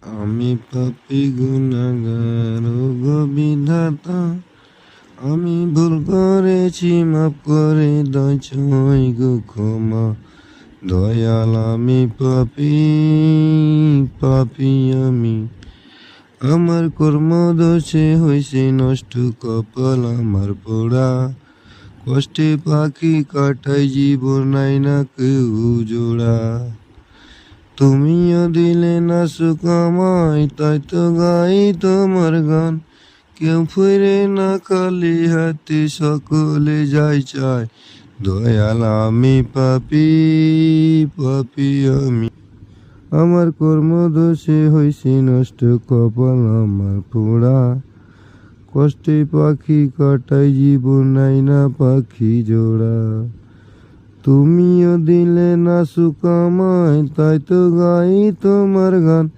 আমি পাপী গুনাহগার, ওগো বিধাতা। আমি ভুল করেছি, মাফ করে দাও, চাই গো ক্ষমা। দয়াল আমি পাপী, পাপী আমি। আমার কর্মদোষে হইছে নষ্ট, কপাল আমার পোড়া। কষ্টে পাখি কাটাই, জীবন নাই না কেউ জোড়া। তুমিও দিলে না সুখ আমায়, তাই তো গাই তোমার গান। কেউ ফিরে না খালি হাতে, সকলে যাই চায়। দয়াল আমি পাপী, পাপী আমি। আমার কর্মদোষে হইছে নষ্ট, কপাল আমার পোড়া। কষ্টে পাখি কাটাই, জীবন নাই না পাখি জোড়া। তুমিও দিলে না সুখ আমায়, তাই তো গাই তোমার গান।